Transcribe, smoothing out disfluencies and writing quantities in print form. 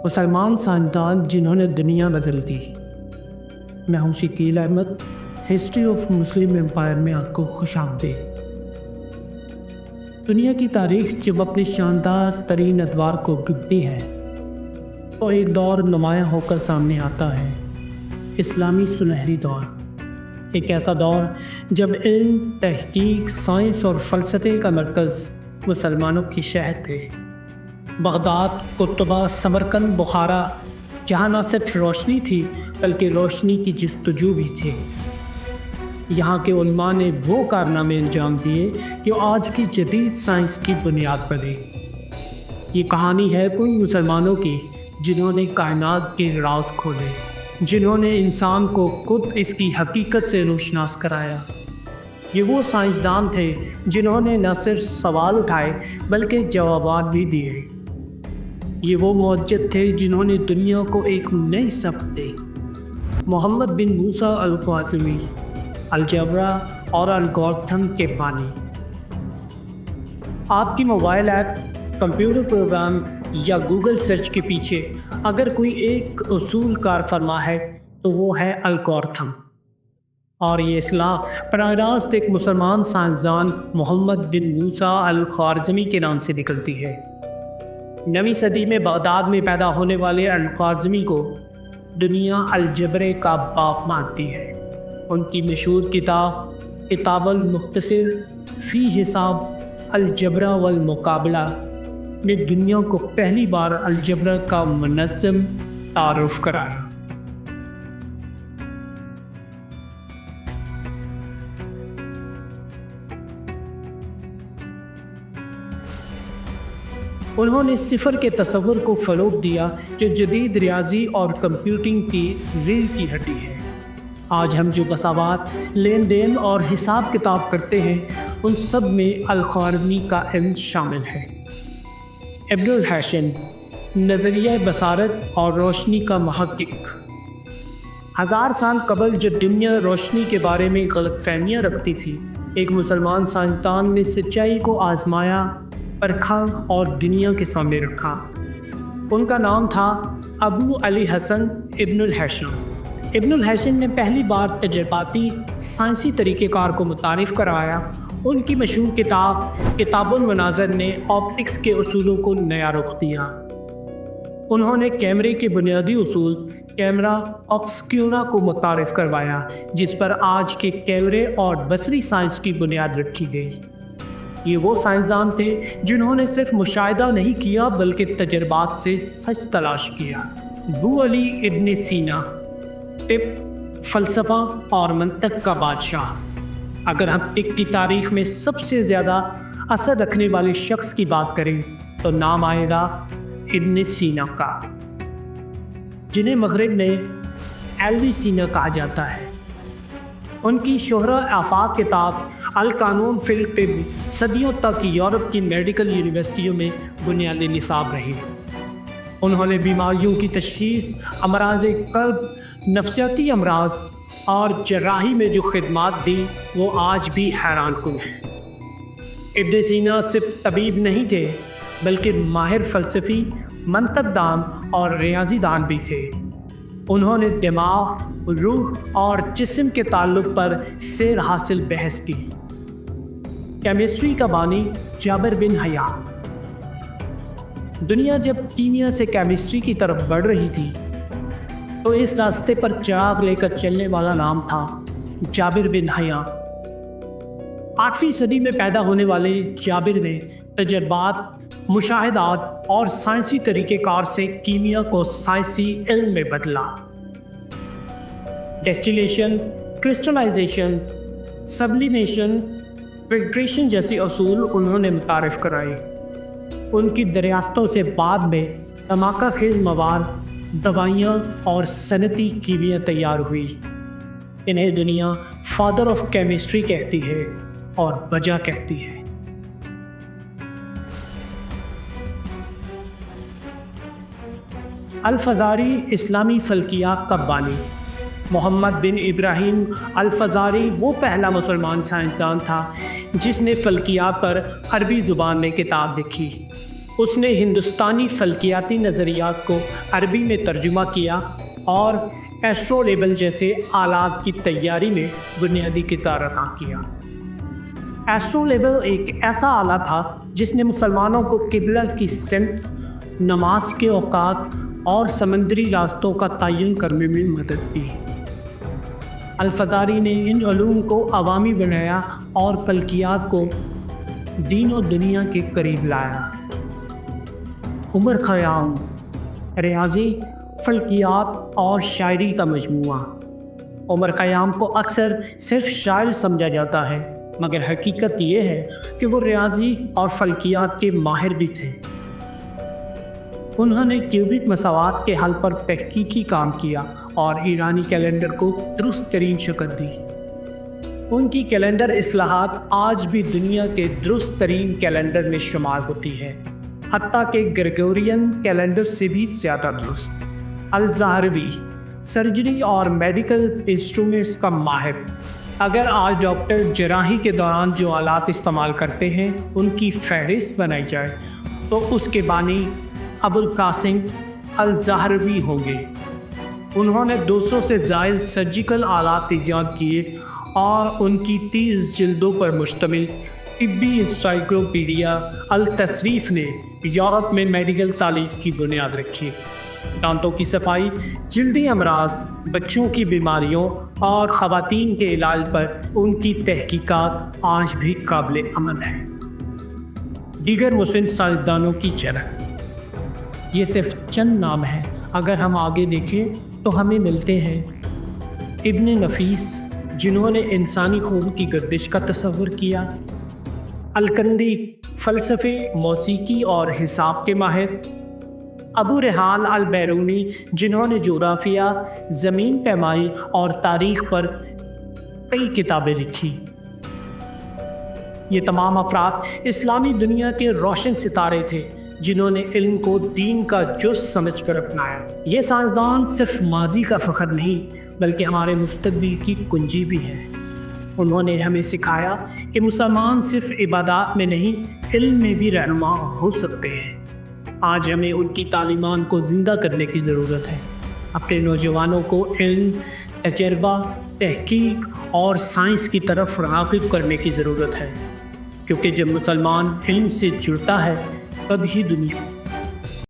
مسلمان سائنسدان جنہوں نے دنیا بدل دی۔ میں ہوں Shakeel Ahmed, history of Muslim empire میں آپ کو خوش آمدید۔ دنیا کی تاریخ جب اپنے شاندار ترین ادوار کو گرتی ہے تو ایک دور نمایاں ہو کر سامنے آتا ہے، اسلامی سنہری دور۔ ایک ایسا دور جب علم، تحقیق، سائنس اور فلسفے کا مرکز مسلمانوں کی شہر تھے۔ بغداد، قرطبہ، سمرقند، بخارا، جہاں نہ صرف روشنی تھی بلکہ روشنی کی جستجو بھی تھی۔ یہاں کے علماء نے وہ کارنامے انجام دیے جو آج کی جدید سائنس کی بنیاد بنے۔ یہ کہانی ہے ان مسلمانوں کی جنہوں نے کائنات کے راز کھولے، جنہوں نے انسان کو خود اس کی حقیقت سے روشناس کرایا۔ یہ وہ سائنسدان تھے جنہوں نے نہ صرف سوال اٹھائے بلکہ جوابات بھی دیے۔ یہ وہ معجزہ تھے جنہوں نے دنیا کو ایک نئی سمت دی۔ محمد بن موسیٰ الخوارزمی، الجبرا اور الگورتھم کے بانی۔ آپ کی موبائل ایپ، کمپیوٹر پروگرام یا گوگل سرچ کے پیچھے اگر کوئی ایک اصول کار فرما ہے تو وہ ہے الگورتھم، اور یہ اصطلاح براہ راست ایک مسلمان سائنسدان محمد بن موسیٰ الخوارزمی کے نام سے نکلتی ہے۔ 9ویں صدی میں بغداد میں پیدا ہونے والے الخوارزمی کو دنیا الجبرے کا باپ مانتی ہے۔ ان کی مشہور کتاب المختصر فی حساب الجبرا والمقابلہ نے دنیا کو پہلی بار الجبرا کا منظم تعارف کرایا۔ انہوں نے صفر کے تصور کو فروغ دیا جو جدید ریاضی اور کمپیوٹنگ کی ریڑھ کی ہڈی ہے۔ آج ہم جو مساوات، لین دین اور حساب کتاب کرتے ہیں ان سب میں الخوارزمی کا علم شامل ہے۔ ابن الحسن، نظریہ بصارت اور روشنی کا محقق۔ 1000 سال قبل جب دنیا روشنی کے بارے میں غلط فہمیاں رکھتی تھی، ایک مسلمان سائنسدان نے سچائی کو آزمایا، پرکھا اور دنیا کے سامنے رکھا۔ ان کا نام تھا ابو علی حسن ابن الحسن۔ ابن الحسن نے پہلی بار تجرباتی سائنسی طریقہ کار کو متعارف کرایا۔ ان کی مشہور کتاب المناظر نے آپٹکس کے اصولوں کو نیا رخ دیا۔ انہوں نے کیمرے کے بنیادی اصول، کیمرا آبسکیورا کو متعارف کروایا، جس پر آج کے کیمرے اور بصری سائنس کی بنیاد رکھی گئی۔ یہ وہ سائنسدان تھے جنہوں نے صرف مشاہدہ نہیں کیا بلکہ تجربات سے سچ تلاش کیا۔ ابو علی ابن سینا، طب، فلسفہ اور منطق کا بادشاہ۔ اگر ہم طب کی تاریخ میں سب سے زیادہ اثر رکھنے والے شخص کی بات کریں تو نام آئے گا ابن سینا کا، جنہیں مغرب میں ایویسینا کہا جاتا ہے۔ ان کی شہرہ آفاق کتاب القانون فی الطب صدیوں تک یورپ کی میڈیکل یونیورسٹیوں میں بنیادی نصاب رہی۔ انہوں نے بیماریوں کی تشخیص، امراض قلب، نفسیاتی امراض اور جراحی میں جو خدمات دی وہ آج بھی حیران کن ہیں۔ ابن سینا صرف طبیب نہیں تھے بلکہ ماہر فلسفی، منطق دان اور ریاضی دان بھی تھے۔ انہوں نے دماغ، روح اور جسم کے تعلق پر سیر حاصل بحث کی۔ کیمسٹری کا بانی جابر بن حیا۔ دنیا جب کیمیا سے کیمسٹری کی طرف بڑھ رہی تھی تو اس راستے پر چراغ لے کر چلنے والا نام تھا جابر بن حیا۔ 8ویں صدی میں پیدا ہونے والے جابر نے تجربات، مشاہدات اور سائنسی طریقہ کار سے کیمیا کو سائنسی علم میں بدلا۔ ڈسٹیلیشن، کرسٹلائزیشن، سبلیمیشن، فلٹریشن جیسے اصول انہوں نے متعارف کرائے۔ ان کی دریافتوں سے بعد میں دھماکہ خیز مواد، دوائیاں اور صنعتی کیمیا تیار ہوئی۔ انہیں دنیا فادر آف کیمسٹری کہتی ہے اور وجہ کہتی ہے۔ الفزاری، اسلامی فلکیات کا بانی۔ محمد بن ابراہیم الفزاری وہ پہلا مسلمان سائنسدان تھا جس نے فلکیات پر عربی زبان میں کتاب لکھی۔ اس نے ہندوستانی فلکیاتی نظریات کو عربی میں ترجمہ کیا اور ایسٹرو لیبل جیسے آلات کی تیاری میں بنیادی کردار ادا کیا۔ ایسٹرو لیبل ایک ایسا آلہ تھا جس نے مسلمانوں کو قبلہ کی سمت، نماز کے اوقات اور سمندری راستوں کا تعین کرنے میں مدد دی۔ الفزاری نے ان علوم کو عوامی بنایا اور فلکیات کو دین و دنیا کے قریب لایا۔ عمر خیام، ریاضی، فلکیات اور شاعری کا مجموعہ۔ عمر خیام کو اکثر صرف شاعر سمجھا جاتا ہے، مگر حقیقت یہ ہے کہ وہ ریاضی اور فلکیات کے ماہر بھی تھے۔ انہوں نے کیوبک مساوات کے حل پر تحقیقی کام کیا اور ایرانی کیلنڈر کو درست ترین شکل دی۔ ان کی کیلنڈر اصلاحات آج بھی دنیا کے درست ترین کیلنڈر میں شمار ہوتی ہے، حتیٰ کہ گریگورین کیلنڈر سے بھی زیادہ درست۔ الزہروی، سرجری اور میڈیکل انسٹرومنٹس کا ماہر۔ اگر آج ڈاکٹر جراحی کے دوران جو آلات استعمال کرتے ہیں ان کی فہرست بنائی جائے تو اس کے بانی ابوالقاسم الزہروی ہوں گے۔ انہوں نے 200 سے زائد سرجیکل آلات ایجاد کیے اور ان کی 30 جلدوں پر مشتمل طبی انسائکلوپیڈیا التصریف نے یورپ میں میڈیکل تعلیم کی بنیاد رکھی۔ دانتوں کی صفائی، جلدی امراض، بچوں کی بیماریوں اور خواتین کے علاج پر ان کی تحقیقات آج بھی قابل عمل ہیں۔ دیگر مسلم سائنسدانوں کی جھلک۔ یہ صرف چند نام ہیں، اگر ہم آگے دیکھیں تو ہمیں ملتے ہیں ابن نفیس، جنہوں نے انسانی خون کی گردش کا تصور کیا، الکندی، فلسفے، موسیقی اور حساب کے ماہر، ابو ریحان البیرونی، جنہوں نے جغرافیہ، زمین پیمائی اور تاریخ پر کئی کتابیں لکھی۔ یہ تمام افراد اسلامی دنیا کے روشن ستارے تھے جنہوں نے علم کو دین کا جز سمجھ کر اپنایا۔ یہ سائنسدان صرف ماضی کا فخر نہیں بلکہ ہمارے مستقبل کی کنجی بھی ہے۔ انہوں نے ہمیں سکھایا کہ مسلمان صرف عبادات میں نہیں، علم میں بھی رہنما ہو سکتے ہیں۔ آج ہمیں ان کی تعلیمات کو زندہ کرنے کی ضرورت ہے۔ اپنے نوجوانوں کو علم، تجربہ، تحقیق اور سائنس کی طرف راغب کرنے کی ضرورت ہے، کیونکہ جب مسلمان علم سے جڑتا ہے تب ہی دنیا